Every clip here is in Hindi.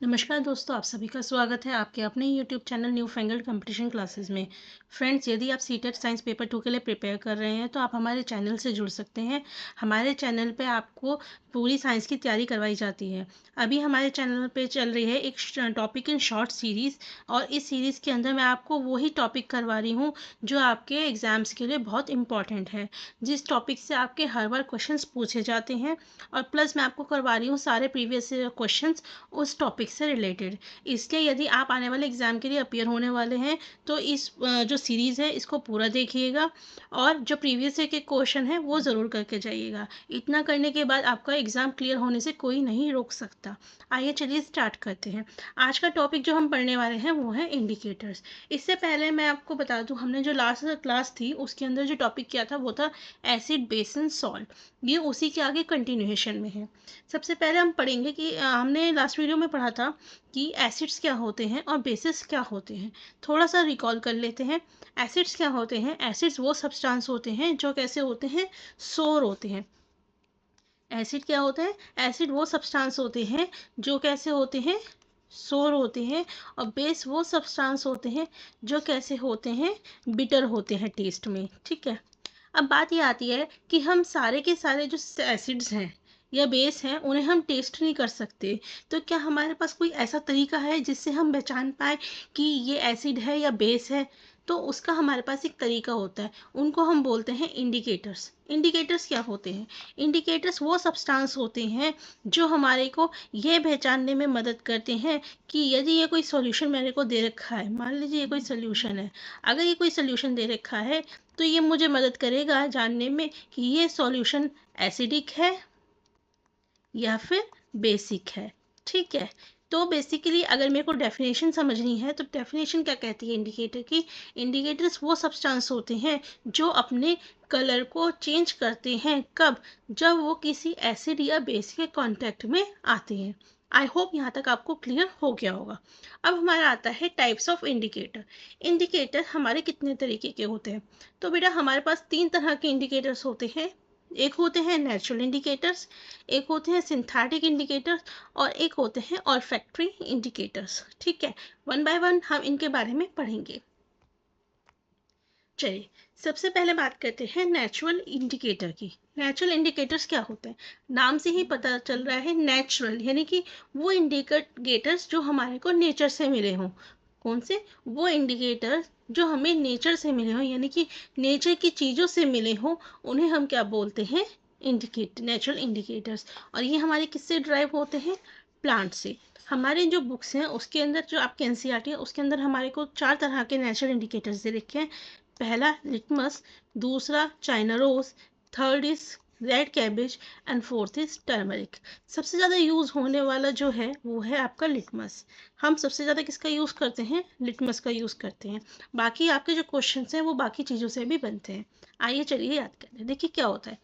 नमस्कार दोस्तों, आप सभी का स्वागत है आपके अपने YouTube channel newfangled competition classes में। फ्रेंड्स, यदि आप सीटेट साइंस पेपर 2 के लिए प्रिपेयर कर रहे हैं तो आप हमारे चैनल से जुड़ सकते हैं। हमारे चैनल पे आपको पूरी साइंस की तैयारी करवाई जाती है। अभी हमारे चैनल पे चल रही है एक टॉपिक इन शॉर्ट सीरीज़, और इस सीरीज़ के अंदर मैं आपको वही टॉपिक करवा रही हूँ जो आपके एग्ज़ाम्स के लिए बहुत इंपॉर्टेंट है, जिस टॉपिक से आपके हर बार क्वेश्चंस पूछे जाते हैं। और प्लस मैं आपको करवा रही हूँ सारे प्रीवियस क्वेश्चंस उस टॉपिक से रिलेटेड। इसलिए यदि आप आने वाले एग्ज़ाम के लिए अपीयर होने वाले हैं तो इस जो सीरीज़ है इसको पूरा देखिएगा, और जो प्रीवियस ईयर के क्वेश्चन है वो ज़रूर करके जाइएगा। इतना करने के बाद आपका एग्ज़ाम क्लियर होने से कोई नहीं रोक सकता। आइए चलिए स्टार्ट करते हैं। आज का टॉपिक जो हम पढ़ने वाले हैं वो है इंडिकेटर्स। इससे पहले मैं आपको बता दूं, हमने जो लास्ट क्लास थी उसके अंदर जो टॉपिक किया था वो था एसिड, बेस एंड सॉल्ट। ये उसी के आगे कंटिन्यूएशन में है। सबसे पहले हम पढ़ेंगे कि हमने लास्ट वीडियो में पढ़ा था कि एसिड्स क्या होते हैं और बेसिस क्या होते हैं। थोड़ा सा रिकॉल कर लेते हैं। एसिड्स क्या होते हैं? एसिड्स वो सब्सटेंस होते हैं जो कैसे होते हैं, सोर होते हैं। एसिड क्या होता है? एसिड वो सब्सटेंस होते हैं जो कैसे होते हैं, सोर होते हैं। और बेस वो सब्सटेंस होते हैं जो कैसे होते हैं, बिटर होते हैं टेस्ट में। ठीक है। अब बात ये आती है कि हम सारे के सारे जो एसिड्स हैं या बेस हैं उन्हें हम टेस्ट नहीं कर सकते। तो क्या हमारे पास कोई ऐसा तरीका है जिससे हम पहचान पाए कि ये एसिड है या बेस है? तो उसका हमारे पास एक तरीका होता है, उनको हम बोलते हैं इंडिकेटर्स। इंडिकेटर्स क्या होते हैं? इंडिकेटर्स वो सब्सटेंस होते हैं जो हमारे को ये पहचानने में मदद करते हैं कि यदि ये कोई सॉल्यूशन मेरे को दे रखा है, मान लीजिए ये कोई सॉल्यूशन है, अगर ये कोई सॉल्यूशन दे रखा है तो ये मुझे मदद करेगा जानने में कि ये सॉल्यूशन एसिडिक है या फिर बेसिक है। ठीक है। तो बेसिकली अगर मेरे को डेफिनेशन समझनी है तो डेफिनेशन क्या कहती है इंडिकेटर की? इंडिकेटर्स वो सब्सटेंस होते हैं जो अपने कलर को चेंज करते हैं। कब? जब वो किसी एसिड या बेस के कांटेक्ट में आते हैं। आई होप यहाँ तक आपको क्लियर हो गया होगा। अब हमारा आता है टाइप्स ऑफ इंडिकेटर। इंडिकेटर हमारे कितने तरीके के होते हैं? तो बेटा हमारे पास 3 तरह के इंडिकेटर्स होते हैं। एक होते हैं नेचुरल इंडिकेटर्स, एक होते हैं सिंथेटिक इंडिकेटर्स, और एक होते हैं ऑल्फैक्टरी इंडिकेटर्स। ठीक है। वन बाय वन हम इनके बारे में पढ़ेंगे। चलिए, सबसे पहले बात करते हैं नेचुरल इंडिकेटर की। नेचुरल इंडिकेटर्स क्या होते हैं? नाम से ही पता चल रहा है, नेचुरल यानी कि वो इंडिकेटर्स जो हमारे को नेचर से मिले हों। कौन से? वो इंडिकेटर्स जो हमें नेचर से मिले हों, यानी कि नेचर की चीज़ों से मिले हों, उन्हें हम क्या बोलते हैं? Natural indicators. और ये हमारे किससे ड्राइव होते हैं? प्लांट से। हमारे जो बुक्स हैं उसके अंदर, जो आपके एनसीईआरटी है उसके अंदर हमारे को 4 तरह के नेचुरल इंडिकेटर्स दे रखे हैं। पहला लिटमस, दूसरा China rose, third is red cabbage, and fourth is turmeric. सबसे ज़्यादा यूज़ होने वाला जो है वो है आपका लिटमस। हम सबसे ज़्यादा किसका यूज़ करते हैं? लिटमस का यूज़ करते हैं। बाकी आपके जो क्वेश्चंस हैं वो बाकी चीज़ों से भी बनते हैं। आइए चलिए याद करते हैं। देखिए क्या होता है।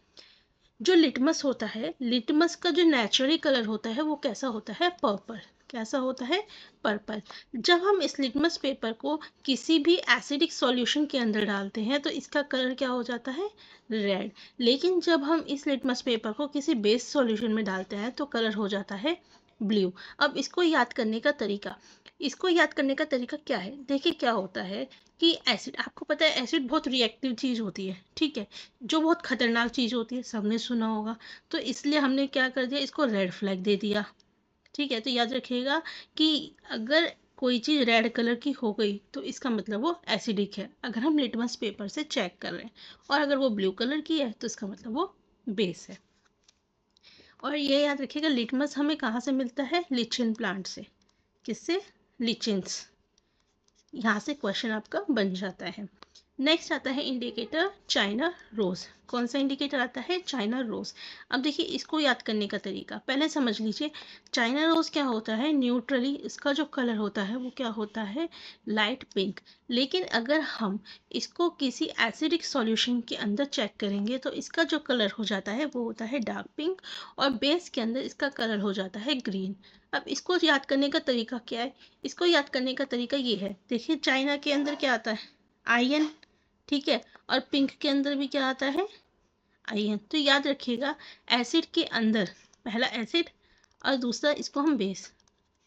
जो लिटमस होता है, लिटमस का जो नेचुरली कलर होता है वो कैसा होता है? पर्पल। कैसा होता है? पर्पल। जब हम इस लिटमस पेपर को किसी भी एसिडिक सॉल्यूशन के अंदर डालते हैं तो इसका कलर क्या हो जाता है? रेड। लेकिन जब हम इस लिटमस पेपर को किसी बेस सॉल्यूशन में डालते हैं तो कलर हो जाता है ब्लू। अब इसको याद करने का तरीका, क्या है? देखिए क्या होता है कि एसिड, आपको पता है एसिड बहुत रिएक्टिव चीज़ होती है। ठीक है। जो बहुत खतरनाक चीज़ होती है, सबने सुना होगा। तो इसलिए हमने क्या कर दिया, इसको रेड फ्लैग दे दिया। ठीक है। तो याद रखिएगा कि अगर कोई चीज़ रेड कलर की हो गई तो इसका मतलब वो एसिडिक है, अगर हम लिटमस पेपर से चेक कर रहे हैं। और अगर वो ब्लू कलर की है तो इसका मतलब वो बेस है। और ये याद रखिएगा, लिटमस हमें कहाँ से मिलता है? लिचिन प्लांट से। किससे? लिचिन्स। यहाँ से क्वेश्चन आपका बन जाता है। नेक्स्ट आता है इंडिकेटर चाइना रोज। कौन सा इंडिकेटर आता है? China rose. अब देखिए इसको याद करने का तरीका पहले समझ लीजिए। चाइना रोज क्या होता है? न्यूट्रली इसका जो कलर होता है वो क्या होता है? Light pink. लेकिन अगर हम इसको किसी एसिडिक सॉल्यूशन के अंदर चेक करेंगे तो इसका जो कलर हो जाता है वो होता है डार्क पिंक, और बेस के अंदर इसका कलर हो जाता है ग्रीन। अब इसको याद करने का तरीका क्या है? इसको याद करने का तरीका ये है, देखिए चाइना के अंदर क्या आता है? आयन। ठीक है। और पिंक के अंदर भी क्या आता है? आयन। तो याद रखिएगा, एसिड के अंदर पहला एसिड और दूसरा इसको हम बेस,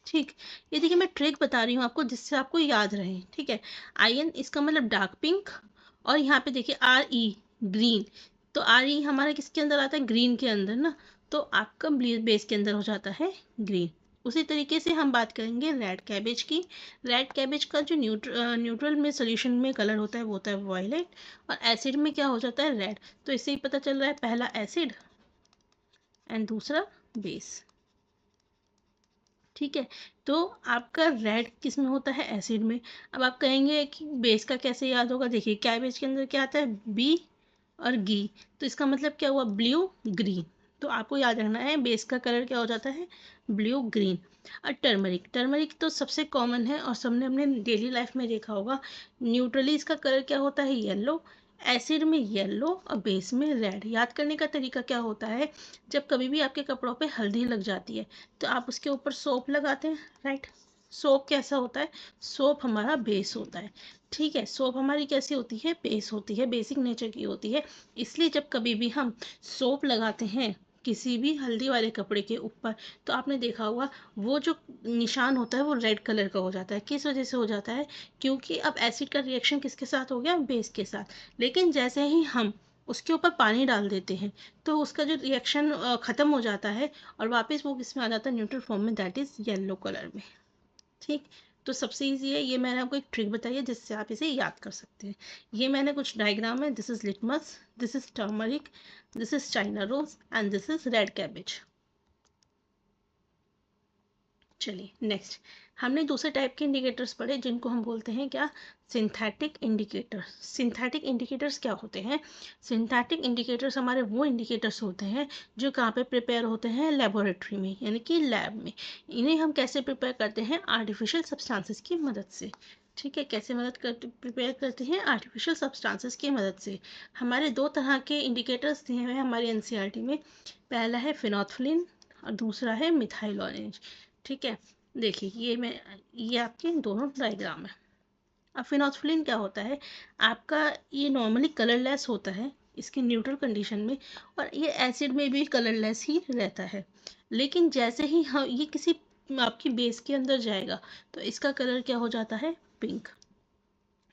ठीक, ये देखिए मैं ट्रिक बता रही हूँ आपको जिससे आपको याद रहे। ठीक है, आयन इसका मतलब डार्क पिंक, और यहाँ पे देखिए आर ई ग्रीन, तो आर ई हमारा किसके अंदर आता है, ग्रीन के अंदर ना, तो आपका बेस के अंदर हो जाता है ग्रीन। उसी तरीके से हम बात करेंगे रेड कैबेज की। रेड कैबेज का जो न्यूट्रल में सोल्यूशन में कलर होता है वो होता है वायलेट, और एसिड में क्या हो जाता है, रेड। तो इससे ही पता चल रहा है, पहला एसिड एंड दूसरा बेस। ठीक है, तो आपका रेड किस में होता है, एसिड में। अब आप कहेंगे कि बेस का कैसे याद होगा, देखिए कैबेज के अंदर क्या आता है, बी और गी, तो इसका मतलब क्या हुआ, ब्लू ग्रीन। तो आपको याद रखना है बेस का कलर क्या हो जाता है, ब्लू ग्रीन। और टर्मरिक, टर्मरिक तो सबसे कॉमन है और सबने अपने डेली लाइफ में देखा होगा। न्यूट्रली इसका कलर क्या होता है, येलो, एसिड में येलो और बेस में रेड। याद करने का तरीका क्या होता है, जब कभी भी आपके कपड़ों पे हल्दी लग जाती है तो आप उसके ऊपर सोप लगाते हैं, राइट। सोप कैसा होता है, सोप हमारा बेस होता है। ठीक है, सोप हमारी कैसी होती है, बेस होती है, बेसिक नेचर की होती है। इसलिए जब कभी भी हम सोप लगाते हैं किसी भी हल्दी वाले कपड़े के ऊपर, तो आपने देखा होगा वो जो निशान होता है वो रेड कलर का हो जाता है। किस वजह से हो जाता है, क्योंकि अब एसिड का रिएक्शन किसके साथ हो गया, बेस के साथ। लेकिन जैसे ही हम उसके ऊपर पानी डाल देते हैं तो उसका जो रिएक्शन ख़त्म हो जाता है और वापस वो किस में आ जाता है, न्यूट्रल फॉर्म में, दैट इज़ येलो कलर में। ठीक, तो सबसे ईजी है ये, मैंने आपको एक ट्रिक बताई है जिससे आप इसे याद कर सकते हैं। ये मैंने कुछ डायग्राम है, this is litmus, this is turmeric, this is China rose and this is red cabbage. चलिए नेक्स्ट, हमने दूसरे टाइप के इंडिकेटर्स पढ़े जिनको हम बोलते हैं क्या, सिंथेटिक इंडिकेटर्स। सिंथेटिक इंडिकेटर्स क्या होते हैं, सिंथेटिक इंडिकेटर्स हमारे वो इंडिकेटर्स होते हैं जो कहाँ पे प्रिपेयर होते हैं, लेबोरेटरी में, यानी कि लैब में। इन्हें हम कैसे प्रिपेयर करते हैं, आर्टिफिशियल सब्सटेंसेस की मदद से। ठीक है, कैसे मदद करते, प्रिपेयर करते हैं, आर्टिफिशियल सब्सटेंसेस की मदद से। हमारे दो तरह के इंडिकेटर्स दिए हुए हैं हमारी एनसीईआरटी में, पहला है फिनोल्फिन और दूसरा है मिथाइल ऑरेंज। ठीक है, देखिए ये आपके दोनों डायग्राम है। अब फिनोल्फिन क्या होता है, आपका ये नॉर्मली कलरलेस होता है इसके न्यूट्रल कंडीशन में, और ये एसिड में भी कलरलेस ही रहता है। लेकिन जैसे ही हम ये किसी आपकी बेस के अंदर जाएगा तो इसका कलर क्या हो जाता है, पिंक।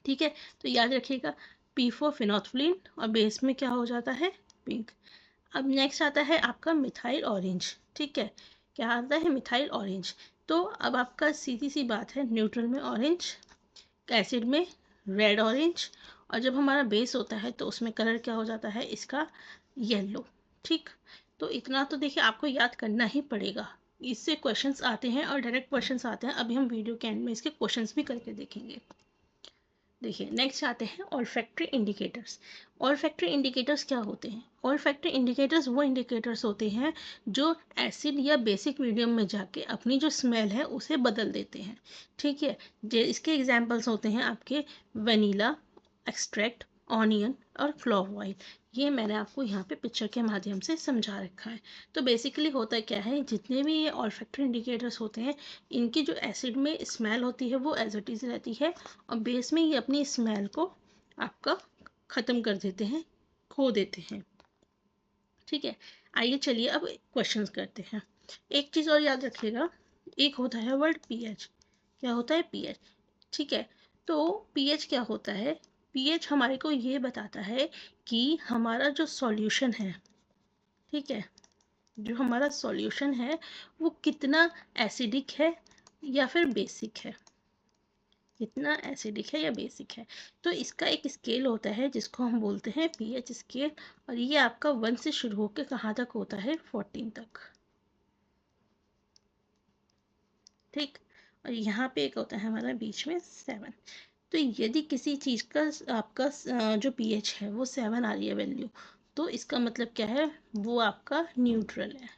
ठीक है, तो याद रखिएगा, पी फॉर फिनोल्फिन और बेस में क्या हो जाता है, पिंक। अब नेक्स्ट आता है आपका मिथाइल ऑरेंज। ठीक है, क्या आता है, मिथाइल ऑरेंज। तो अब आपका सीधी सी बात है, न्यूट्रल में ऑरेंज, एसिड में रेड ऑरेंज, और जब हमारा बेस होता है तो उसमें कलर क्या हो जाता है इसका, येलो। ठीक, तो इतना तो देखिए आपको याद करना ही पड़ेगा, इससे क्वेश्चंस आते हैं और डायरेक्ट क्वेश्चंस आते हैं। अभी हम वीडियो के एंड में इसके क्वेश्चंस भी करके देखेंगे। देखिए नेक्स्ट आते हैं ऑल्फैक्टरी इंडिकेटर्स। ऑल्फैक्टरी इंडिकेटर्स क्या होते हैं, ऑल्फैक्टरी इंडिकेटर्स वो इंडिकेटर्स होते हैं जो एसिड या बेसिक मीडियम में जाके अपनी जो स्मेल है उसे बदल देते हैं। ठीक है, इसके एग्जांपल्स होते हैं आपके वनीला एक्सट्रैक्ट, ऑनियन और क्लोव ऑयल। ये मैंने आपको यहाँ पे पिक्चर के माध्यम से समझा रखा है। तो बेसिकली होता क्या है, जितने भी ये ऑल्फैक्टरी इंडिकेटर्स होते हैं इनकी जो एसिड में स्मेल होती है वो एज इट इज़ रहती है, और बेस में ये अपनी स्मेल को आपका ख़त्म कर देते हैं, खो देते हैं। ठीक है, आइए चलिए अब क्वेश्चंस करते हैं। एक चीज़ और याद रखिएगा, एक होता है वर्ड पीएच। क्या होता है, पीएच। ठीक है, तो पीएच क्या होता है, पीएच हमारे को ये बताता है कि हमारा जो सॉल्यूशन है, ठीक है, जो हमारा सॉल्यूशन है वो कितना एसिडिक है या फिर बेसिक है, कितना एसिडिक है या बेसिक है। तो इसका एक स्केल होता है जिसको हम बोलते हैं पीएच स्केल, और ये आपका 1 से शुरू होकर कहाँ तक होता है, 14 तक। ठीक, और यहाँ पे एक होता है हमारा बीच में 7। तो यदि किसी चीज़ का आपका जो पीएच है वो 7 आ रही है वैल्यू, तो इसका मतलब क्या है, वो आपका न्यूट्रल है।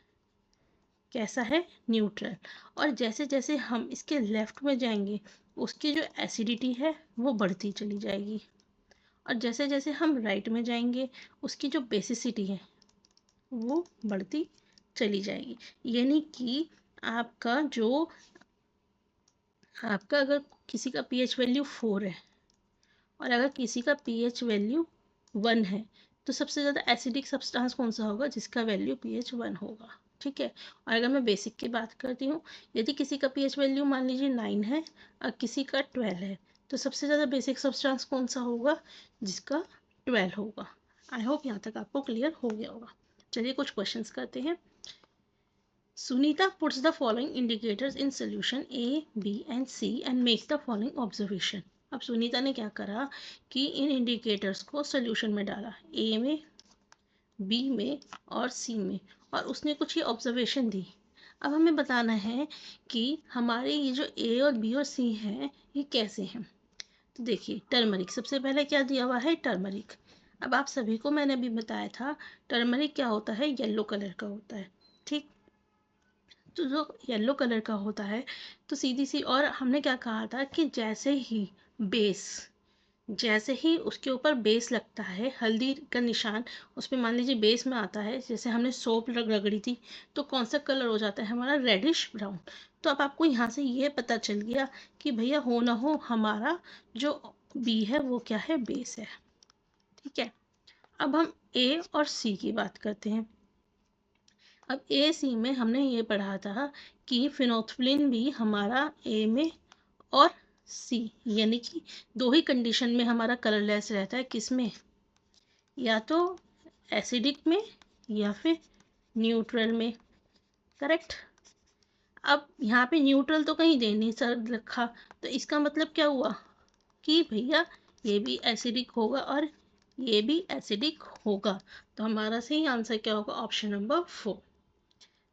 कैसा है, न्यूट्रल। और जैसे जैसे हम इसके लेफ्ट में जाएंगे उसकी जो एसिडिटी है वो बढ़ती चली जाएगी, और जैसे जैसे हम राइट में जाएंगे उसकी जो बेसिसिटी है वो बढ़ती चली जाएगी। यानी कि आपका अगर किसी का पीएच वैल्यू 4 है और अगर किसी का पीएच वैल्यू 1 है, तो सबसे ज़्यादा एसिडिक सब्सटेंस कौन सा होगा, जिसका वैल्यू पीएच 1 होगा। ठीक है। और अगर मैं बेसिक की बात करती हूँ, यदि किसी का पीएच वैल्यू मान लीजिए 9 है और किसी का 12 है, तो सबसे ज़्यादा बेसिक सब्सटेंस कौन सा होगा? जिसका 12 होगा। आई होप यहाँ तक आपको क्लियर हो गया होगा। चलिए कुछ क्वेश्चंस करते हैं। Sunita puts the following indicators in solution A, B and C and makes the following observation. अब सुनीता ने क्या करा कि इन इंडिकेटर्स को सोल्यूशन में डाला, ए में, बी में और सी में, और उसने कुछ ये ऑब्जर्वेशन दी। अब हमें बताना है कि हमारे ये जो ए और बी और सी हैं ये कैसे हैं। तो देखिए, टर्मरिक सबसे पहले क्या दिया हुआ है? टर्मरिक। अब आप सभी को मैंने अभी बताया था टर्मरिक क्या होता है? येलो कलर का होता है, ठीक। तो जो येलो कलर का होता है, तो सीधी सी, और हमने क्या कहा था कि जैसे ही उसके ऊपर बेस लगता है, हल्दी का निशान उस पर मान लीजिए बेस में आता है, जैसे हमने सोप रगड़ी थी, तो कौन सा कलर हो जाता है हमारा? Reddish brown. तो अब आपको यहाँ से ये पता चल गया कि भैया हो ना हो हमारा जो बी है वो क्या है? बेस है, ठीक है। अब हम ए और सी की बात करते हैं। अब ए सी में हमने ये पढ़ा था कि फिनोल्फ्थालीन भी हमारा ए में और सी, यानी कि दो ही कंडीशन में हमारा कलरलेस रहता है। किस में? या तो एसिडिक में या फिर न्यूट्रल में, करेक्ट। अब यहाँ पे न्यूट्रल तो कहीं दे नहीं सर रखा, तो इसका मतलब क्या हुआ कि भैया ये भी एसिडिक होगा और ये भी एसिडिक होगा। तो हमारा सही आंसर क्या होगा? Option number 4।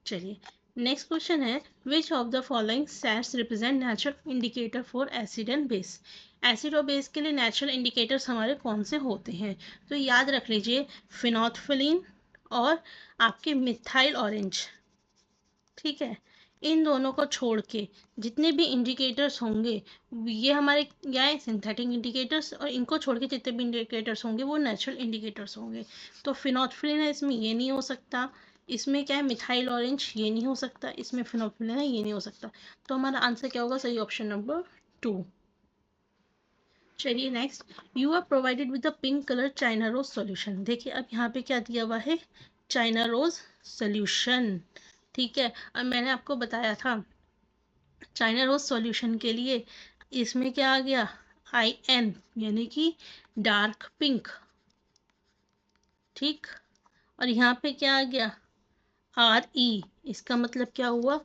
चलिए नेक्स्ट क्वेश्चन है, which of the following sets represent natural indicator for acid and base. Acid और बेस के लिए नेचुरल इंडिकेटर्स हमारे कौन से होते हैं? तो याद रख लीजिए, फिनोल्फ्थालीन और आपके मिथाइल ऑरेंज, ठीक है। इन दोनों को छोड़ के जितने भी इंडिकेटर्स होंगे ये हमारे क्या है? सिंथेटिक इंडिकेटर्स, और इनको छोड़ के जितने भी इंडिकेटर्स होंगे वो नेचुरल इंडिकेटर्स होंगे। तो फिनोल्फ्थालीन है, इसमें ये नहीं हो सकता। इसमें क्या है? मिथाइल ऑरेंज, ये नहीं हो सकता। इसमें फिनोल्फ्थालीन है, ये नहीं हो सकता। तो हमारा आंसर क्या होगा? सही ऑप्शन नंबर 2। चलिए next, you are provided with the pink colour China rose solution. देखिए अब यहाँ पे क्या दिया हुआ है? चाइना रोज सॉल्यूशन, ठीक है। और मैंने आपको बताया था चाइना रोज सॉल्यूशन के लिए इसमें क्या आ गया? IN, यानी कि डार्क पिंक, ठीक। और यहाँ पे क्या आ गया? RE, इसका मतलब क्या हुआ?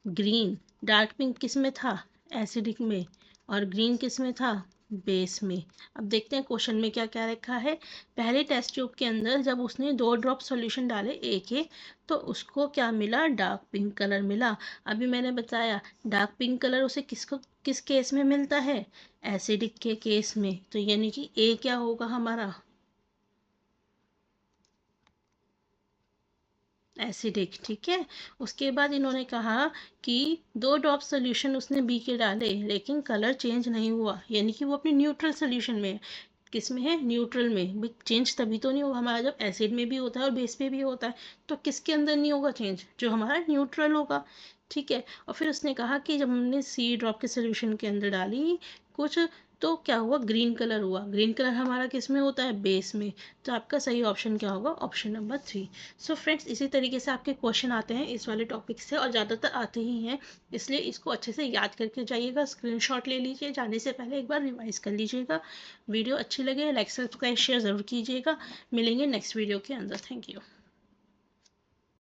ग्रीन। डार्क पिंक किस में था? एसिडिक में। और ग्रीन किस में था? बेस में। अब देखते हैं क्वेश्चन में क्या क्या रखा है। पहले टेस्ट ट्यूब के अंदर जब उसने 2 ड्रॉप सॉल्यूशन डाले ए के, तो उसको क्या मिला? डार्क पिंक कलर मिला। अभी मैंने बताया डार्क पिंक कलर उसे किस केस में मिलता है? एसिडिक के केस में। तो यानी कि ए क्या होगा हमारा? एसिडिक, ठीक है। उसके बाद इन्होंने कहा कि 2 ड्रॉप सोल्यूशन उसने बी के डाले लेकिन कलर चेंज नहीं हुआ, यानी कि वो अपने न्यूट्रल सोल्यूशन में है। किस में है? न्यूट्रल में। भाई चेंज तभी तो नहीं होगा, हमारा जब एसिड में भी होता है और बेस में भी होता है, तो किसके अंदर नहीं होगा चेंज? जो हमारा न्यूट्रल होगा, ठीक है। और फिर उसने कहा कि जब हमने सी ड्रॉप के सोल्यूशन के अंदर डाली कुछ, तो क्या हुआ? ग्रीन कलर हुआ। ग्रीन कलर हमारा किस में होता है? बेस में। तो आपका सही ऑप्शन क्या होगा? Option number 3। सो फ्रेंड्स, इसी तरीके से आपके क्वेश्चन आते हैं इस वाले टॉपिक से, और ज़्यादातर आते ही हैं, इसलिए इसको अच्छे से याद करके जाइएगा। स्क्रीनशॉट ले लीजिए, जाने से पहले एक बार रिवाइज कर लीजिएगा। वीडियो अच्छी लगे लाइक सब्सक्राइब शेयर ज़रूर कीजिएगा। मिलेंगे नेक्स्ट वीडियो के अंदर। Thank you.